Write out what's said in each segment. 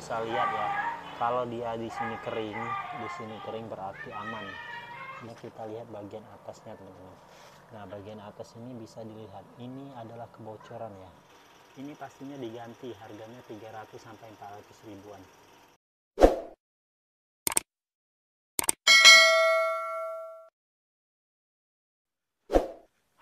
bisa lihat ya, kalau dia di sini kering berarti aman. Nah, kita lihat bagian atasnya teman-teman. Nah, bagian atas ini bisa dilihat, ini adalah kebocoran ya. Ini pastinya diganti, harganya 300 sampai 400 ribuan.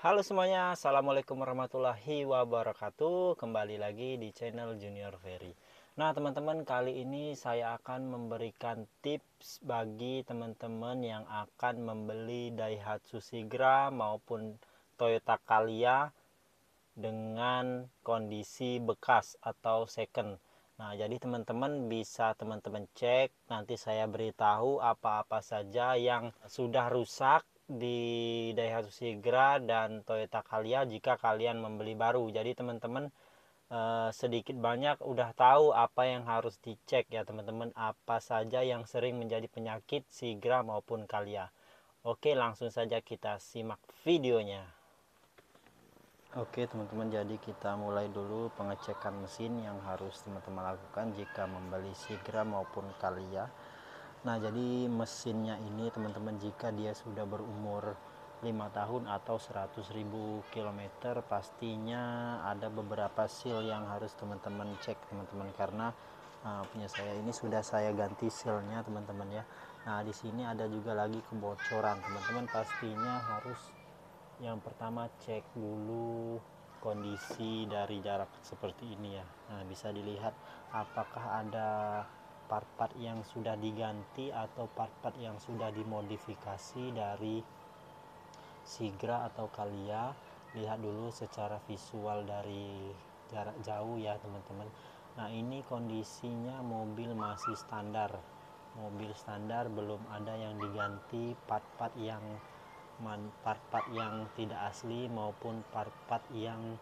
Halo semuanya, assalamualaikum warahmatullahi wabarakatuh. Kembali lagi di channel Junior Ferry. Nah teman-teman, kali ini saya akan memberikan tips bagi teman-teman yang akan membeli Daihatsu Sigra maupun Toyota Calya dengan kondisi bekas atau second. Nah jadi teman-teman bisa teman-teman cek, nanti saya beritahu apa-apa saja yang sudah rusak di Daihatsu Sigra dan Toyota Calya jika kalian membeli baru. Jadi teman-teman sedikit banyak udah tahu apa yang harus dicek ya teman-teman, apa saja yang sering menjadi penyakit Sigra maupun Calya. Oke, langsung saja kita simak videonya. Oke teman-teman, jadi kita mulai dulu pengecekan mesin yang harus teman-teman lakukan jika membeli Sigra maupun Calya. Nah jadi mesinnya ini teman-teman, jika dia sudah berumur 5 tahun atau 100.000 km, pastinya ada beberapa seal yang harus teman-teman cek teman-teman, karena punya saya ini sudah saya ganti sealnya teman-teman ya. Nah di sini ada juga lagi kebocoran teman-teman, pastinya harus yang pertama cek dulu kondisi dari jarak seperti ini ya. Nah bisa dilihat apakah ada part-part yang sudah diganti atau part-part yang sudah dimodifikasi dari Sigra atau Calya. Lihat dulu secara visual dari jarak jauh ya teman-teman. Nah ini kondisinya mobil masih standar, mobil standar, belum ada yang diganti part-part yang tidak asli maupun part-part yang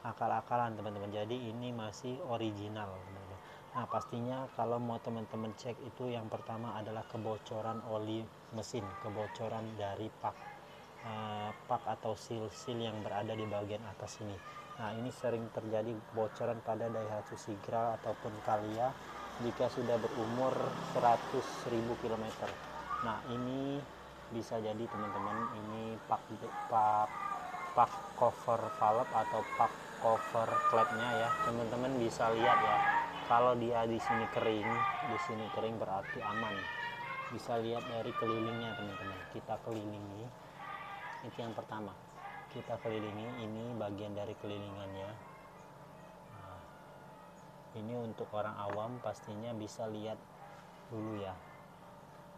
akal-akalan teman-teman. Jadi ini masih original teman-teman. Nah pastinya kalau mau teman-teman cek itu, yang pertama adalah kebocoran oli mesin, kebocoran dari pak atau seal yang berada di bagian atas ini. Nah ini sering terjadi kebocoran pada Daihatsu Sigra ataupun Calya jika sudah berumur 100.000 km. Nah ini bisa jadi teman-teman, ini pak cover valve atau pak cover klepnya ya teman-teman. Bisa lihat ya, kalau dia di sini kering berarti aman. Bisa lihat dari kelilingnya teman-teman, kita kelilingi. Itu yang pertama, kita kelilingi, ini bagian dari kelilingannya. Nah, ini untuk orang awam pastinya bisa lihat dulu ya.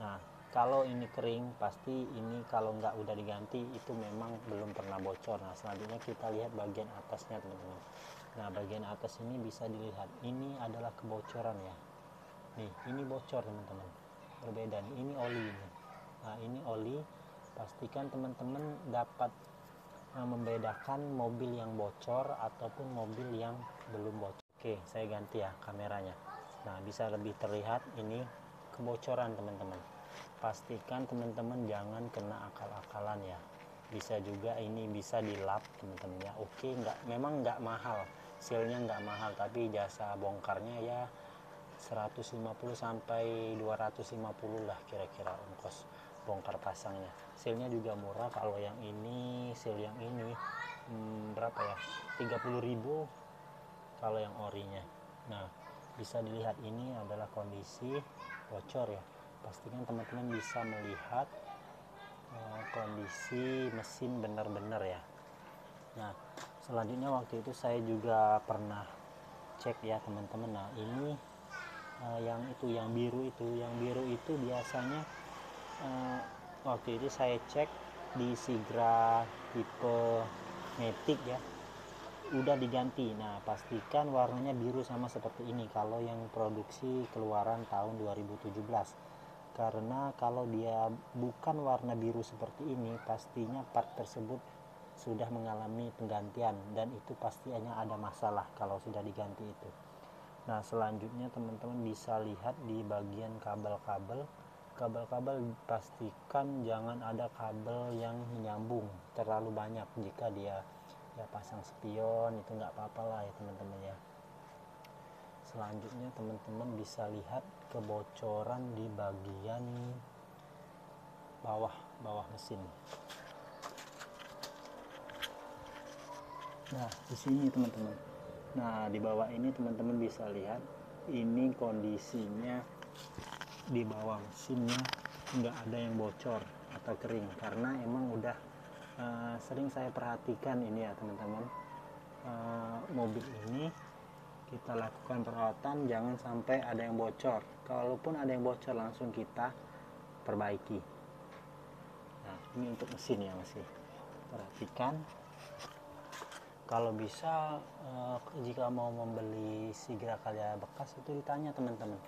Nah kalau ini kering, pasti ini kalau nggak udah diganti itu memang belum pernah bocor. Nah selanjutnya kita lihat bagian atasnya teman-teman. Nah bagian atas ini bisa dilihat, ini adalah kebocoran ya. Nih ini bocor teman-teman, berbeda nih, ini oli ini. Nah ini oli, pastikan teman-teman dapat membedakan mobil yang bocor ataupun mobil yang belum bocor. Oke, saya ganti ya kameranya. Nah bisa lebih terlihat ini kebocoran teman-teman. Pastikan teman-teman jangan kena akal-akalan ya. Bisa juga ini bisa dilap teman-teman ya. Oke, memang nggak mahal, sealnya nggak mahal, tapi jasa bongkarnya ya 150 sampai 250 lah kira-kira ongkos bongkar pasangnya. Sealnya juga murah, kalau yang ini seal yang ini berapa ya, 30.000 kalau yang orinya. Nah bisa dilihat ini adalah kondisi bocor ya. Pastikan teman-teman bisa melihat kondisi mesin benar-benar ya. Nah selanjutnya waktu itu saya juga pernah cek ya teman-teman. Nah ini yang biru itu biasanya waktu itu saya cek di Sigra tipe Matic ya, udah diganti. Nah pastikan warnanya biru sama seperti ini kalau yang produksi keluaran tahun 2017, karena kalau dia bukan warna biru seperti ini, pastinya part tersebut sudah mengalami penggantian dan itu pastinya ada masalah kalau sudah diganti itu. Nah selanjutnya teman-teman bisa lihat di bagian kabel-kabel, pastikan jangan ada kabel yang menyambung terlalu banyak. Jika dia ya pasang spion itu nggak apa-apa lah ya teman-teman ya. selanjutnya teman-teman bisa lihat kebocoran di bagian bawah mesin. Nah, di sini teman-teman. Nah, di bawah ini teman-teman bisa lihat ini kondisinya di bawah mesinnya nggak ada yang bocor atau kering, karena emang udah sering saya perhatikan ini ya teman-teman. Mobil ini kita lakukan perawatan, jangan sampai ada yang bocor. Kalaupun ada yang bocor langsung kita perbaiki. Nah, ini untuk mesin ya, masih perhatikan. Kalau bisa jika mau membeli Sigra Calya bekas itu ditanya teman-teman,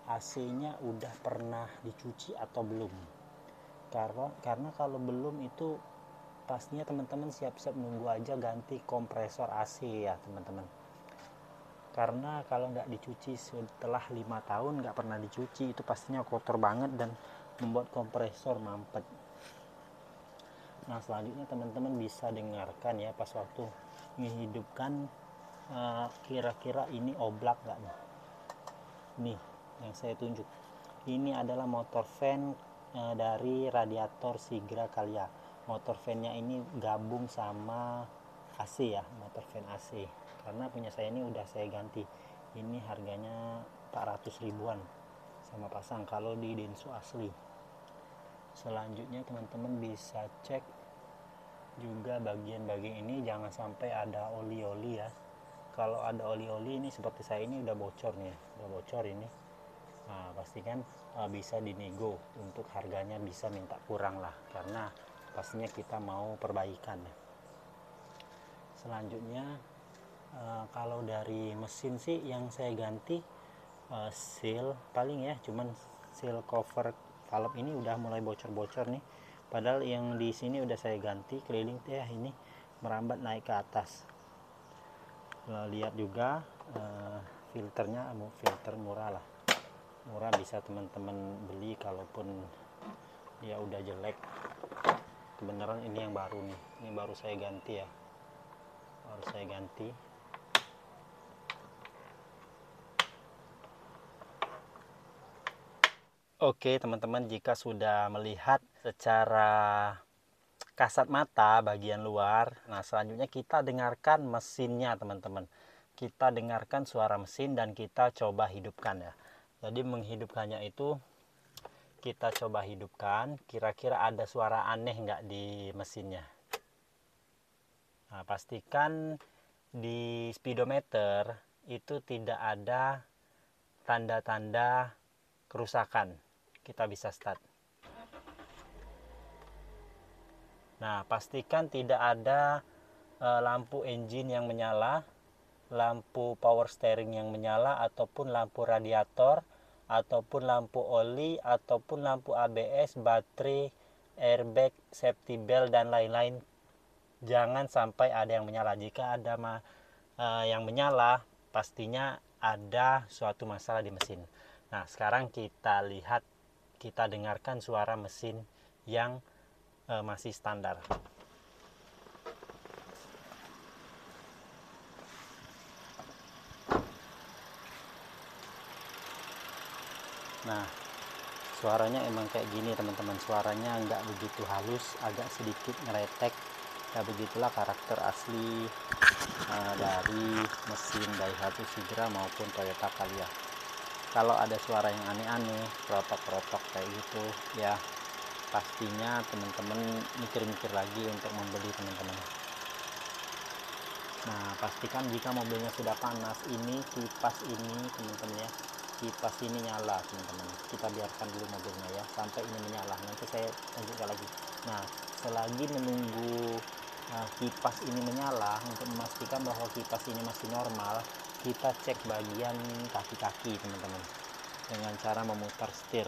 AC-nya udah pernah dicuci atau belum. Karena kalau belum itu pastinya teman-teman siap-siap nunggu aja ganti kompresor AC ya teman-teman. Karena kalau nggak dicuci setelah 5 tahun nggak pernah dicuci, itu pastinya kotor banget dan membuat kompresor mampet. Nah, selanjutnya teman-teman bisa dengarkan ya pas waktu menghidupkan, kira-kira ini oblak nggak nih. Nih yang saya tunjuk, ini adalah motor fan dari radiator Sigra Calya. Motor fan-nya ini gabung sama AC ya, motor fan AC. Karena punya saya ini udah saya ganti, ini harganya 400 ribuan sama pasang kalau di Densu asli. Selanjutnya teman-teman bisa cek juga bagian-bagian ini, jangan sampai ada oli-oli ya. Kalau ada oli-oli ini seperti saya ini udah bocor nih, udah bocor ini. Nah, pastikan bisa dinego untuk harganya, bisa minta kurang lah, karena pastinya kita mau perbaikan. Selanjutnya kalau dari mesin sih yang saya ganti seal paling ya, cuman seal cover valve ini udah mulai bocor-bocor nih. Padahal yang di sini udah saya ganti keliling ya, ini merambat naik ke atas. Lihat juga filternya, filter murah lah, murah bisa teman-teman beli kalaupun dia udah jelek. Kebenaran ini yang baru nih, ini baru saya ganti ya, baru saya ganti. Oke teman-teman, jika sudah melihat secara kasat mata bagian luar, nah selanjutnya kita dengarkan mesinnya teman-teman. Kita dengarkan suara mesin dan kita coba hidupkan ya. Jadi menghidupkannya itu kita coba hidupkan, kira-kira ada suara aneh nggak di mesinnya. Nah, pastikan di speedometer itu tidak ada tanda-tanda kerusakan. Kita bisa start. Nah, pastikan tidak ada lampu engine yang menyala, lampu power steering yang menyala, ataupun lampu radiator, ataupun lampu oli, ataupun lampu ABS, baterai, airbag, safety belt, dan lain-lain. Jangan sampai ada yang menyala. Jika ada yang menyala, pastinya ada suatu masalah di mesin. Nah, sekarang kita lihat, kita dengarkan suara mesin yang masih standar. Nah, suaranya emang kayak gini teman-teman, suaranya nggak begitu halus, agak sedikit ngeretek. Ya begitulah karakter asli dari mesin Daihatsu Sigra maupun Toyota Calya. Kalau ada suara yang aneh-aneh, kerotok-kerotok kayak gitu ya, pastinya teman-teman mikir-mikir lagi untuk membeli teman-teman. Nah, pastikan jika mobilnya sudah panas, ini kipas ini teman-teman ya, kipas ini nyala teman-teman. Kita biarkan dulu mobilnya ya sampai ini menyala, nanti saya tunjukkan lagi. Nah, selagi menunggu kipas ini menyala, untuk memastikan bahwa kipas ini masih normal, kita cek bagian kaki-kaki teman-teman dengan cara memutar setir.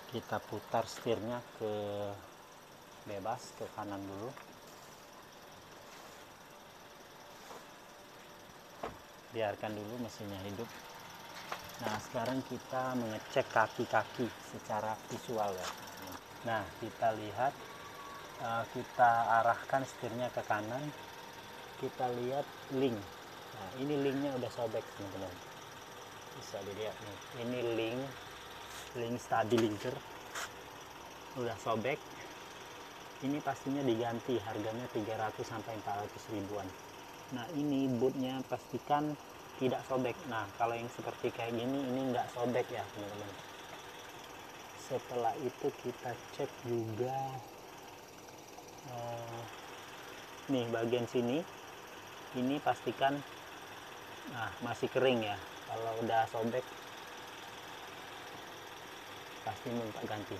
Kita putar setirnya ke bebas, ke kanan dulu. Biarkan dulu mesinnya hidup. Nah, sekarang kita mengecek kaki-kaki secara visual ya. Nah, kita lihat kita arahkan setirnya ke kanan, kita lihat link. Nah, ini linknya udah sobek teman-teman, bisa dilihat nih, ini link stabilizer udah sobek. Ini pastinya diganti, harganya 300 sampai 400 ribuan. Nah, ini bootnya pastikan tidak sobek. Nah, kalau yang seperti kayak gini ini nggak sobek ya teman-teman. Setelah itu kita cek juga nih bagian sini, ini pastikan masih kering ya. Kalau udah sobek pasti minta ganti.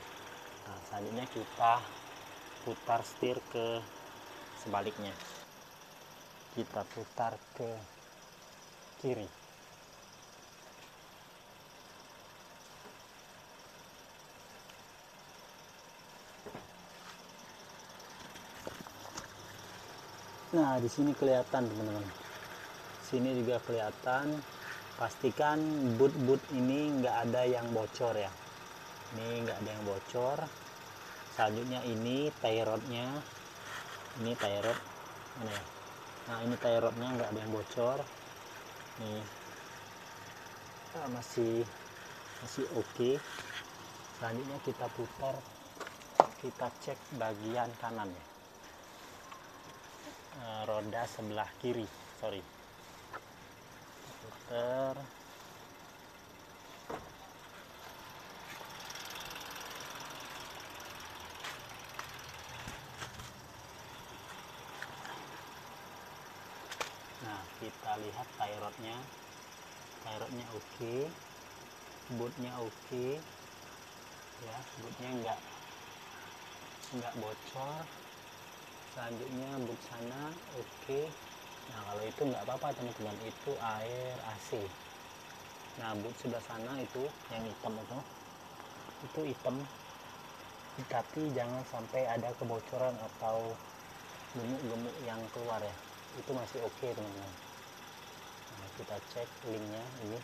Nah, selanjutnya kita putar setir ke sebaliknya, kita putar ke kiri. Nah, di sini kelihatan teman-teman, sini juga kelihatan. Pastikan boot ini nggak ada yang bocor ya, ini nggak ada yang bocor. Selanjutnya ini tie rodnya, ini tie rod mana ya? Nah, ini tie rodnya nggak ada yang bocor nih. Masih oke. Selanjutnya kita putar, kita cek bagian kanan ya, roda sebelah kiri, sorry, putar. Nah, kita lihat tie rodnya oke, bootnya oke ya, bootnya nggak bocor. Selanjutnya boot sana oke. Nah, kalau itu nggak apa-apa teman-teman, itu air AC. Nah, boot sebelah sana itu yang hitam itu hitam, tapi jangan sampai ada kebocoran atau gemuk-gemuk yang keluar ya, itu masih oke teman-teman. Nah, kita cek linknya, ini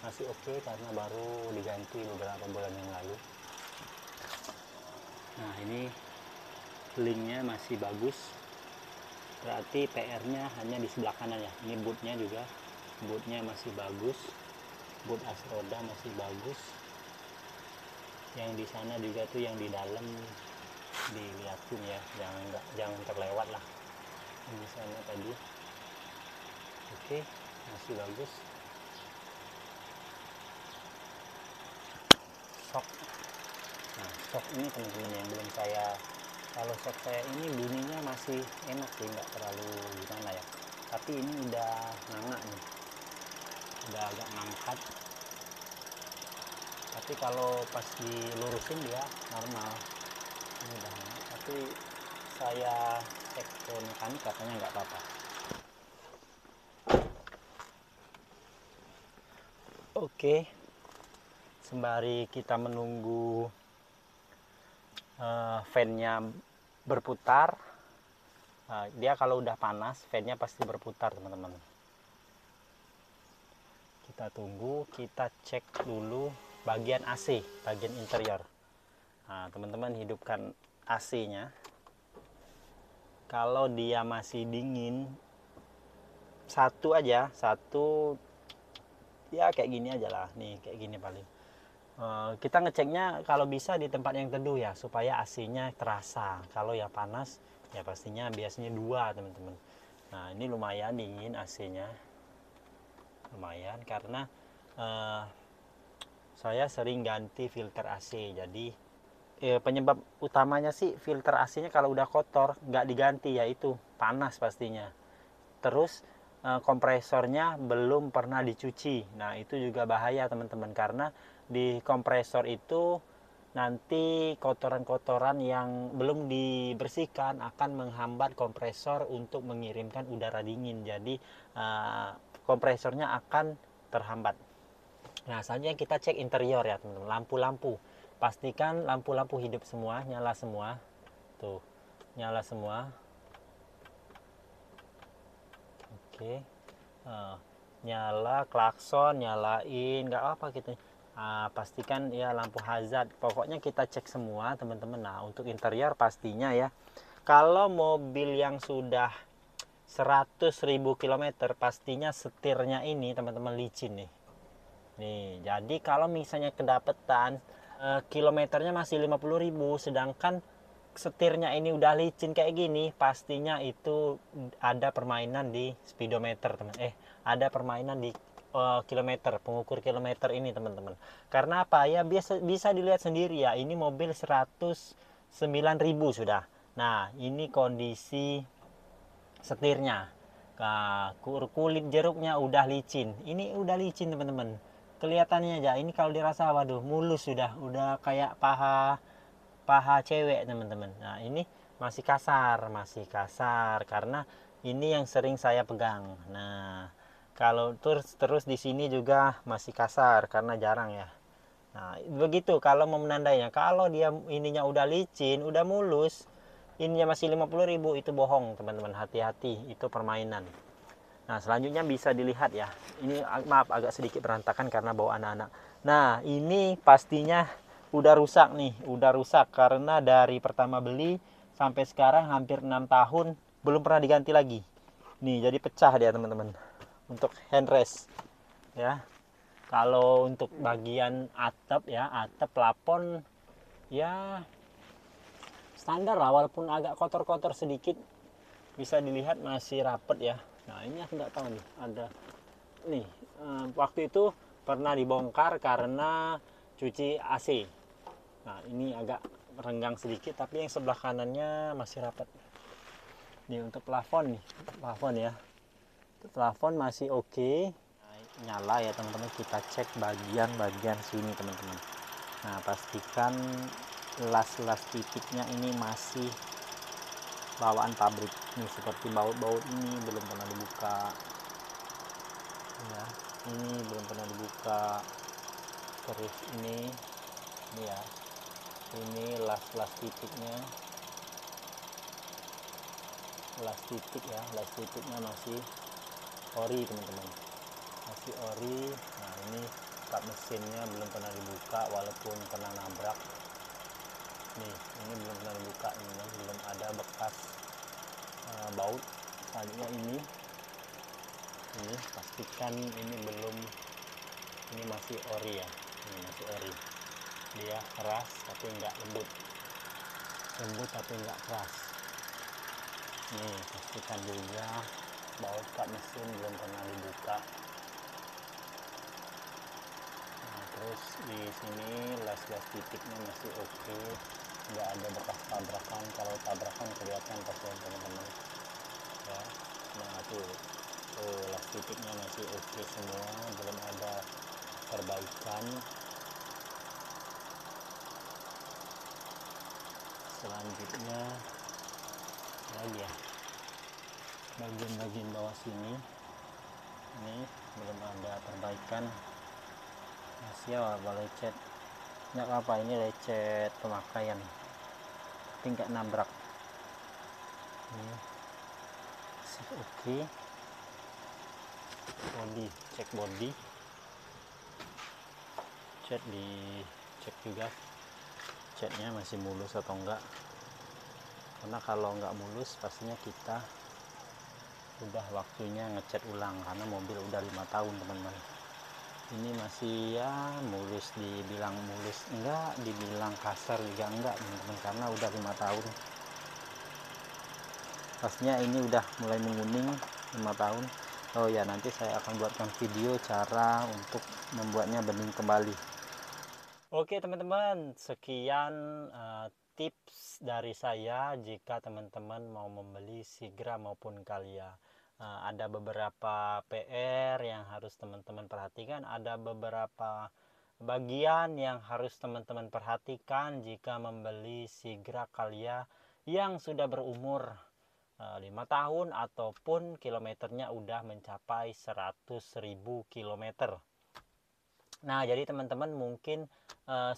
masih oke karena baru diganti beberapa bulan yang lalu. Nah, ini linknya masih bagus, berarti PR-nya hanya di sebelah kanan ya. Ini bootnya juga, bootnya masih bagus, boot as roda masih bagus. Yang di sana juga tuh yang di dalam dilihatin ya, jangan terlewat lah. Di sana tadi oke, masih bagus. Shock, nah shock ini teman-teman yang belum saya, kalau shock saya ini bunyinya masih enak sih, nggak terlalu gimana ya, tapi ini udah nganga nih, udah agak ngangkat. Tapi kalau pas dilurusin dia normal, ini udah nganga. Tapi saya cek ke mekanik katanya nggak apa-apa. Oke, sembari kita menunggu fan-nya berputar, dia kalau udah panas fan-nya pasti berputar teman-teman. Kita tunggu, kita cek dulu bagian AC, bagian interior. Nah, teman-teman hidupkan AC-nya. Kalau dia masih dingin, satu ya kayak gini aja lah, nih kayak gini paling. Kita ngeceknya kalau bisa di tempat yang teduh ya, supaya AC-nya terasa. Kalau yang panas ya pastinya biasanya 2 teman-teman. Nah, ini lumayan dingin AC-nya, lumayan karena saya sering ganti filter AC. Jadi penyebab utamanya sih filter AC-nya kalau udah kotor nggak diganti, yaitu panas pastinya. Terus kompresornya belum pernah dicuci. Nah, itu juga bahaya teman-teman, karena di kompresor itu nanti kotoran-kotoran yang belum dibersihkan akan menghambat kompresor untuk mengirimkan udara dingin. Jadi kompresornya akan terhambat. Nah, selanjutnya kita cek interior ya teman-teman. Lampu-lampu, pastikan lampu-lampu hidup semua, nyala semua. Tuh, nyala semua. Oke. Nyala, klakson nyalain, nggak apa gitu. pastikan ya lampu hazard, pokoknya kita cek semua teman-teman. Nah untuk interior pastinya ya, kalau mobil yang sudah 100.000 km pastinya setirnya ini teman-teman licin nih. Jadi kalau misalnya kedapetan kilometernya masih 50.000 sedangkan setirnya ini udah licin kayak gini, pastinya itu ada permainan di speedometer teman. Ada permainan di kilometer, pengukur kilometer ini teman-teman. Karena apa ya, bisa dilihat sendiri ya, ini mobil 109.000 sudah. Nah ini kondisi setirnya. Nah, kulit jeruknya udah licin. Ini udah licin teman-teman. Kelihatannya aja. Ini kalau dirasa, waduh, mulus udah kayak paha cewek teman-teman. Nah ini masih kasar karena ini yang sering saya pegang. Nah kalau terus di sini juga masih kasar karena jarang ya. Nah begitu kalau mau menandainya. Kalau dia ininya udah licin, udah mulus, ininya masih 50.000, itu bohong teman-teman. Hati-hati, itu permainan. Nah selanjutnya bisa dilihat ya, ini maaf agak sedikit berantakan karena bawa anak-anak. Nah ini pastinya udah rusak nih, udah rusak karena dari pertama beli sampai sekarang hampir 6 tahun belum pernah diganti lagi. Nih jadi pecah dia teman-teman. Untuk handrest ya. Kalau untuk bagian atap ya, atap plafon ya standar lah, walaupun agak kotor-kotor sedikit, bisa dilihat masih rapet ya. Nah ini aku nggak tahu nih, ada nih waktu itu pernah dibongkar karena cuci AC. Nah ini agak renggang sedikit, tapi yang sebelah kanannya masih rapat. Nih untuk plafon nih, plafon ya, untuk plafon masih oke. Nah, nyala ya teman-teman, kita cek bagian-bagian sini teman-teman. Nah pastikan las-las titiknya ini masih bawaan pabrik nih, seperti baut-baut ini belum pernah dibuka ya, ini belum pernah dibuka. Terus ini ya, ini las titiknya, las titiknya masih ori teman-teman, masih ori. Nah ini kap mesinnya belum pernah dibuka walaupun pernah nabrak nih, ini belum pernah dibuka ini, belum ada bekas baut. Selanjutnya ini pastikan ini belum, ini masih ori ya, ini masih ori, dia keras tapi enggak lembut tapi enggak keras. Nih pastikan juga baut kap mesin belum pernah dibuka. Nah, terus di sini las titiknya masih oke, nggak ada bekas tabrakan. Kalau tabrakan kelihatan pasti teman-teman ya. Nah tuh las titiknya masih oke semua, belum ada perbaikan. Selanjutnya lagi ya, bagian bawah sini ini belum ada perbaikan, masih ya lecet. Nggak apa, ini lecet pemakaian tapi nggak nabrak. Ini masih oke. Body, cek body, cek juga catnya masih mulus atau enggak, karena kalau nggak mulus pastinya kita udah waktunya ngecat ulang karena mobil udah 5 tahun teman-teman. Ini masih ya mulus, dibilang mulus enggak, dibilang kasar juga enggak teman-teman, karena udah 5 tahun. Pastinya ini udah mulai menguning 5 tahun. Oh ya, nanti saya akan buatkan video cara untuk membuatnya bening kembali. Oke teman-teman, sekian tips dari saya jika teman-teman mau membeli Sigra maupun Calya. Ada beberapa PR yang harus teman-teman perhatikan, ada beberapa bagian yang harus teman-teman perhatikan jika membeli Sigra Calya yang sudah berumur 5 tahun ataupun kilometernya udah mencapai 100.000 km. Nah jadi teman-teman mungkin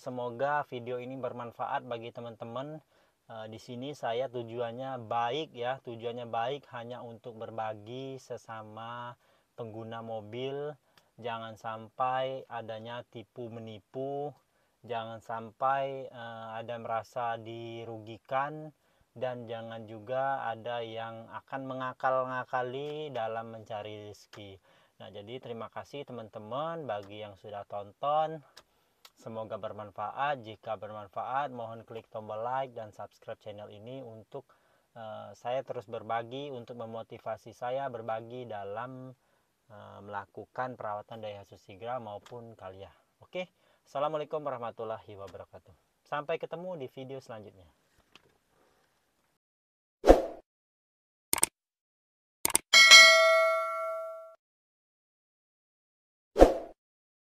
semoga video ini bermanfaat bagi teman-teman. Di sini saya tujuannya baik ya, tujuannya baik hanya untuk berbagi sesama pengguna mobil jangan sampai adanya tipu menipu, jangan sampai ada merasa dirugikan, dan jangan juga ada yang akan mengakal-ngakali dalam mencari rezeki. Nah, jadi terima kasih teman-teman bagi yang sudah tonton. Semoga bermanfaat. Jika bermanfaat, mohon klik tombol like dan subscribe channel ini untuk saya terus berbagi, untuk memotivasi saya berbagi dalam melakukan perawatan Daihatsu Sigra maupun Calya. Oke, assalamualaikum warahmatullahi wabarakatuh. Sampai ketemu di video selanjutnya.